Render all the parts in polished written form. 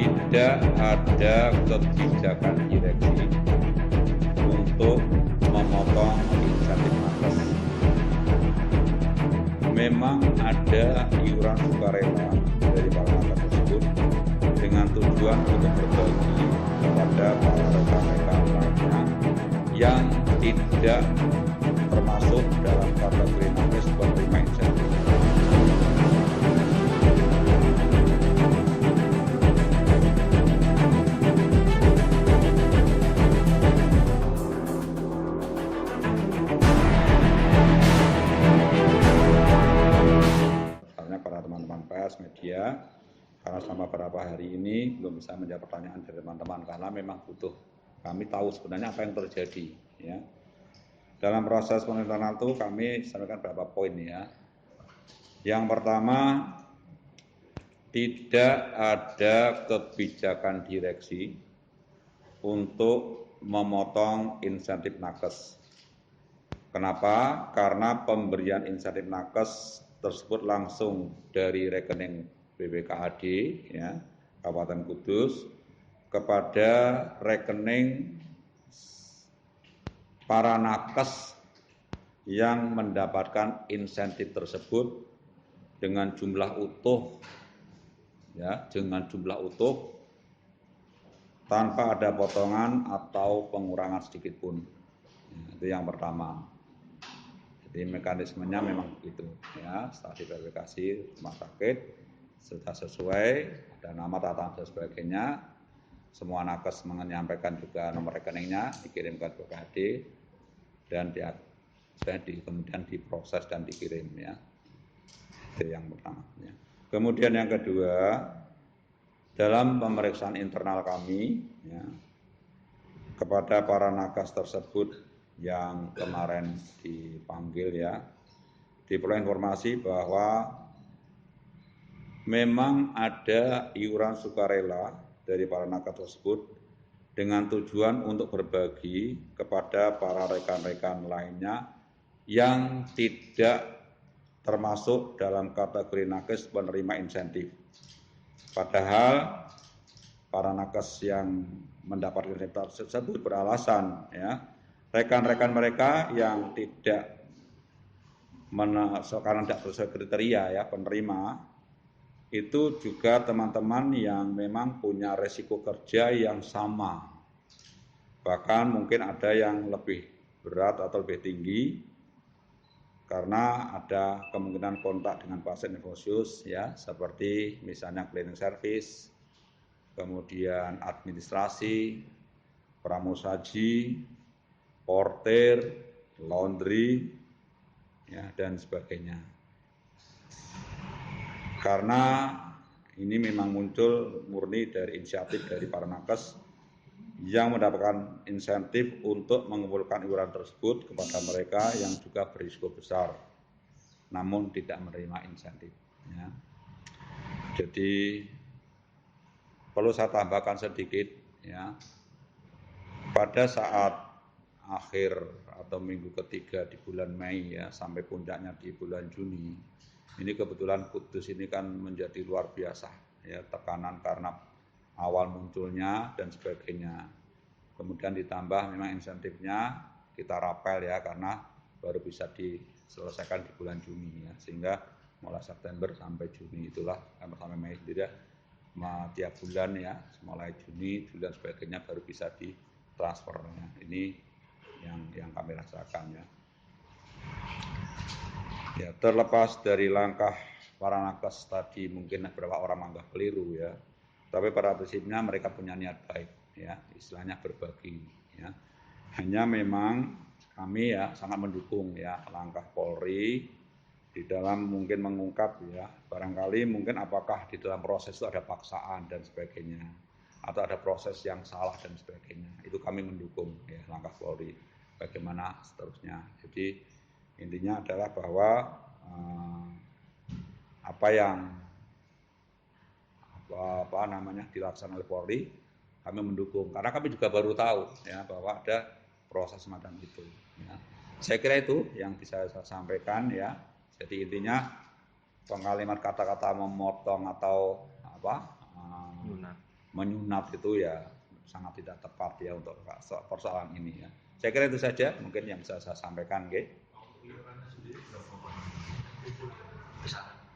tidak ada kebijakan direksi untuk memotong insentif nakes. Memang ada iuran sukarela dari para nakes tersebut dengan tujuan untuk berbagi kepada para rekan-rekan lainnya yang tidak termasuk dalam kategori nakes penerima insentif. Para teman-teman pers, media, karena selama beberapa hari ini belum bisa menjawab pertanyaan dari teman-teman karena memang butuh kami tahu sebenarnya apa yang terjadi. Ya. Dalam proses pemerintahan itu kami sampaikan beberapa poin ya. Yang pertama, tidak ada kebijakan direksi untuk memotong insentif nakes. Kenapa? Karena pemberian insentif nakes tersebut langsung dari rekening BPKAD ya, Kabupaten Kudus kepada rekening para nakes yang mendapatkan insentif tersebut dengan jumlah utuh ya, dengan jumlah utuh tanpa ada potongan atau pengurangan sedikit pun. Ya, itu yang pertama. Jadi mekanismenya memang begitu ya, setelah diverifikasi rumah sakit sudah sesuai, ada nama, tata dan sebagainya. Semua nakes menyampaikan juga nomor rekeningnya, dikirimkan ke BPKAD dan kemudian diproses dan dikirim ya. Itu yang pertama ya. Kemudian yang kedua, dalam pemeriksaan internal kami ya, kepada para nakes tersebut yang kemarin dipanggil ya, diperoleh informasi bahwa memang ada iuran sukarela dari para nakes tersebut dengan tujuan untuk berbagi kepada para rekan-rekan lainnya yang tidak termasuk dalam kategori nakes penerima insentif. Padahal para nakes yang mendapatkan insentif tersebut beralasan ya, rekan-rekan mereka yang tidak karena tidak sesuai kriteria ya penerima, itu juga teman-teman yang memang punya resiko kerja yang sama. Bahkan mungkin ada yang lebih berat atau lebih tinggi karena ada kemungkinan kontak dengan pasien infeksius ya, seperti misalnya cleaning service, kemudian administrasi, pramusaji, porter, laundry, ya, dan sebagainya. Karena ini memang muncul murni dari inisiatif dari para nakes yang mendapatkan insentif untuk mengumpulkan iuran tersebut kepada mereka yang juga berisiko besar, namun tidak menerima insentif. Ya. Jadi perlu saya tambahkan sedikit, ya, pada saat akhir atau minggu ketiga di bulan Mei ya, sampai puncaknya di bulan Juni, ini kebetulan Kudus ini kan menjadi luar biasa ya, tekanan karena awal munculnya dan sebagainya. Kemudian ditambah memang insentifnya kita rapel ya, karena baru bisa diselesaikan di bulan Juni ya, sehingga mulai September sampai Juni itulah sampai Mei sendiri ya, tiap bulan ya, mulai Juni, Juli dan sebagainya baru bisa ditransfer ya. Ini yang kami rasakan ya. Ya, terlepas dari langkah para nakes tadi mungkin beberapa orang menganggap keliru ya, tapi pada prinsipnya mereka punya niat baik ya, istilahnya berbagi ya. Hanya memang kami ya sangat mendukung ya langkah Polri di dalam mungkin mengungkap ya, barangkali mungkin apakah di dalam proses itu ada paksaan dan sebagainya, atau ada proses yang salah dan sebagainya. Itu kami mendukung ya langkah Polri, bagaimana seterusnya. Jadi intinya adalah bahwa apa yang dilaksanakan oleh Polri kami mendukung, karena kami juga baru tahu ya bahwa ada proses semacam itu ya. Saya kira itu yang bisa saya sampaikan ya. Jadi intinya pengaliman kata-kata memotong atau menyunat itu ya sangat tidak tepat ya untuk persoalan ini ya. Saya kira itu saja mungkin yang bisa saya sampaikan, nggih.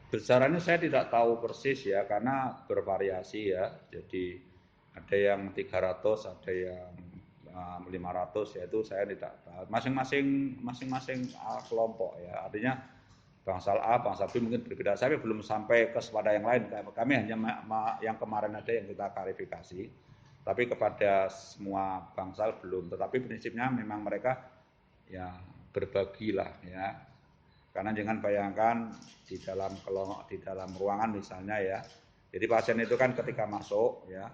Besarannya saya tidak tahu persis ya karena bervariasi ya. Jadi ada yang 300, ada yang 500 ya, itu saya tidak tahu. Masing-masing kelompok ya. Artinya bangsal A, bangsal B mungkin berbeda. Saya belum sampai ke pada yang lain. Kami hanya yang kemarin ada yang kita klarifikasi. Tapi kepada semua bangsal belum. Tetapi prinsipnya memang mereka ya berbagilah ya. Karena jangan bayangkan di dalam ruangan misalnya ya. Jadi pasien itu kan ketika masuk ya,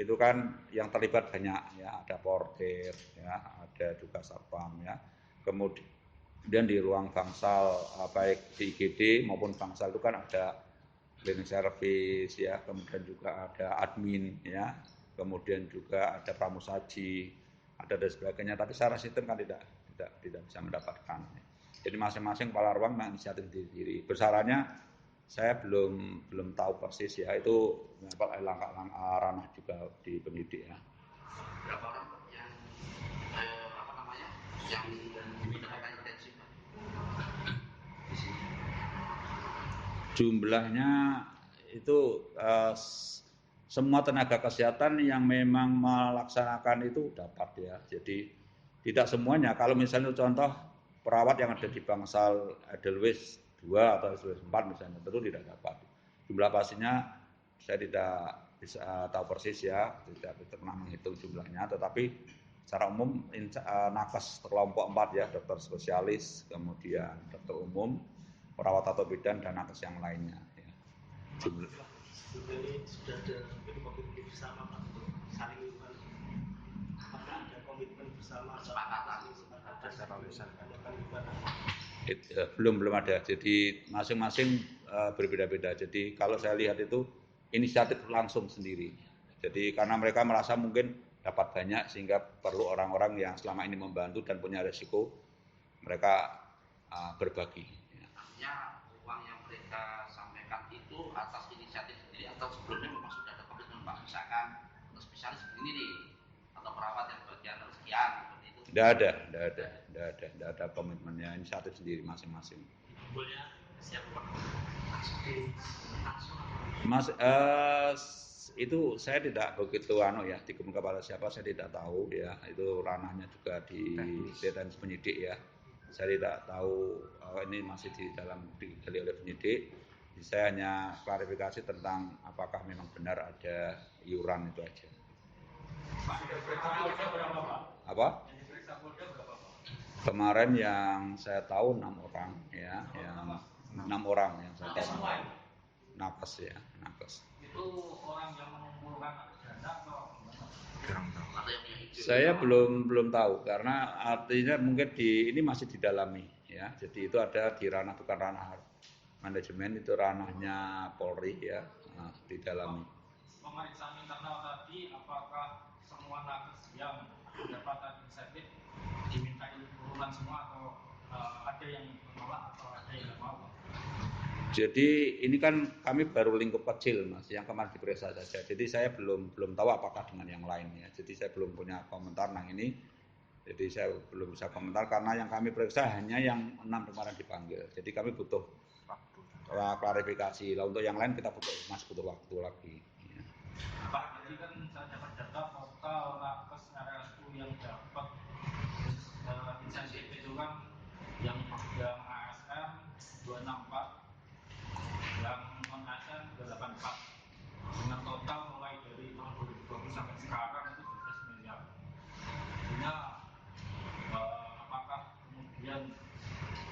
itu kan yang terlibat banyak ya, ada portir ya, ada juga satpam ya. Kemudian di ruang bangsal baik di IGD maupun bangsal itu kan ada cleaning service ya, kemudian juga ada admin ya, kemudian juga ada pramusaji, ada dan sebagainya. Tapi secara sistem kan tidak bisa mendapatkan. Jadi masing-masing kepala ruang menginisiatif diri. Besarannya saya belum tahu persis ya, itu ranah juga di penyidik ya. Berapa orang yang yang mendapatkan intensif? Jumlahnya itu semua tenaga kesehatan yang memang melaksanakan itu dapat ya. Jadi tidak semuanya. Kalau misalnya contoh perawat yang ada di bangsal Edelweiss 2 atau Edelweiss 4 misalnya, tentu tidak dapat. Jumlah pastinya saya tidak bisa tahu persis ya, tidak pernah menghitung jumlahnya, tetapi secara umum nakes kelompok 4 ya, dokter spesialis, kemudian dokter umum, perawat atau bidan, dan nakes yang lainnya ya. Jumlah ini sudah ada komitmen bersama Pak untuk saling apakah ada komitmen bersama belum ada. Jadi masing-masing berbeda-beda. Jadi kalau saya lihat itu inisiatif langsung sendiri. Jadi karena mereka merasa mungkin dapat banyak sehingga perlu orang-orang yang selama ini membantu dan punya resiko, mereka berbagi. Artinya uang yang mereka sampaikan itu atas inisiatif sendiri atau sebelumnya memang sudah ada komitmen Pak, misalkan untuk spesialis begini nih atau perawat yang bagian sekian seperti itu? Tidak ada komitmennya, inisiatif sendiri masing-masing. Kumpulnya siapa? Mas, itu saya tidak begitu ya, dikumpul kepada siapa saya tidak tahu ya, itu ranahnya juga di teknis penyidik ya. Saya tidak tahu, ini masih digali oleh penyidik. Jadi saya hanya klarifikasi tentang apakah memang benar ada iuran itu aja. Apa? Kemarin yang saya tahu 6 orang ya, yang 6 orang yang saya tahu. Nakes ya, nakes. Itu orang yang mengumpulkan dana atau saya belum tahu karena artinya mungkin ini masih didalami ya. Jadi itu ada di ranah, bukan ranah manajemen, itu ranahnya Polri ya, didalami. Pemeriksaan internal tadi, apakah semua nakes yang mendapatkan insentif dimintai urunan semua atau ada yang menolak atau ada yang tidak mau? Jadi ini kan kami baru lingkup kecil Mas, yang kemarin diperiksa saja. Jadi saya belum tahu apakah dengan yang lain ya. Jadi saya belum punya komentar tentang ini. Jadi saya belum bisa komentar karena yang kami periksa hanya yang 6 kemarin dipanggil. Jadi kami butuh klarifikasi. Lah untuk yang lain kita masih butuh waktu lagi. Ya. Pak, jadi kan saya dapat data total nakes RSU yang dapat insentif itu kan yang ASN 264, yang non ASN 284, dengan total mulai dari tahun 2020 sampai sekarang itu 12 miliar. Artinya apakah kemudian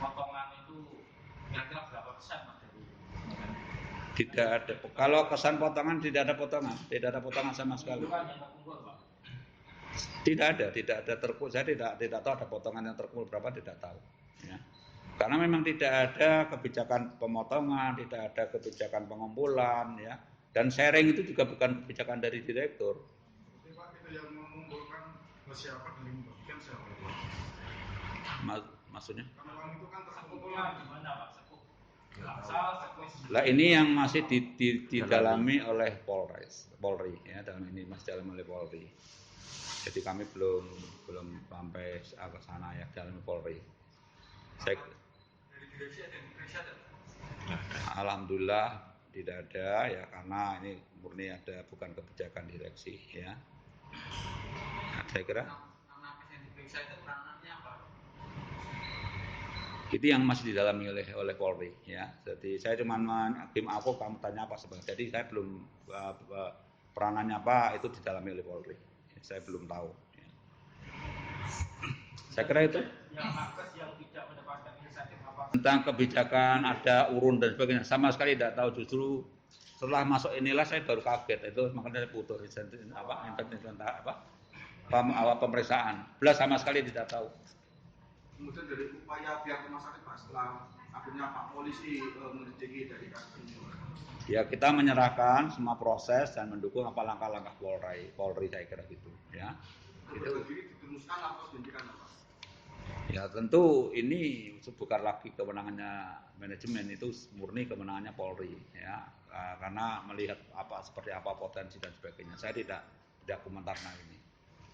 potongan itu kira-kira berapa persen Mas dari? Tidak ada. Kalau kesan potongan tidak ada potongan sama sekali. Tidak ada terkumpul. Saya tidak tahu ada potongan yang terkumpul berapa, tidak tahu. Ya. Karena memang tidak ada kebijakan pemotongan, tidak ada kebijakan pengumpulan, ya. Dan sharing itu juga bukan kebijakan dari direktur. Pak, itu yang mengumpulkan siapa dan membagikan siapa? Maksudnya? Karena uang itu kan terkumpul di mana Pak? Lah ini yang masih didalami oleh Polri ya, dalam ini masih dalam oleh Polri. Jadi kami belum sampai ke sana ya, dalam Polri. Saya, alhamdulillah tidak ada ya, karena ini murni ada bukan kebijakan direksi ya. Nah, saya kira itu yang masih didalami oleh Polri ya. Jadi saya cuma aku kamu tanya apa sebenarnya. Jadi saya belum peranannya apa itu didalami oleh Polri. Saya belum tahu. Ya. Saya kira itu. Tentang kebijakan ada urun dan sebagainya sama sekali tidak tahu, justru setelah masuk inilah saya baru kaget, itu makanya saya putus pemeriksaan belas sama sekali tidak tahu. Kemudian dari upaya pihak rumah sakit Pak, setelah akhirnya Pak polisi menyelidiki dari kasus ini, ya kita menyerahkan semua proses dan mendukung apa langkah-langkah Polri saya kira gitu ya. Itu diteruskan atau dihentikan Pak? Ya tentu ini bukan lagi kewenangannya manajemen, itu murni kewenangannya Polri ya, karena melihat seperti apa potensi dan sebagainya. Saya tidak komentar ini.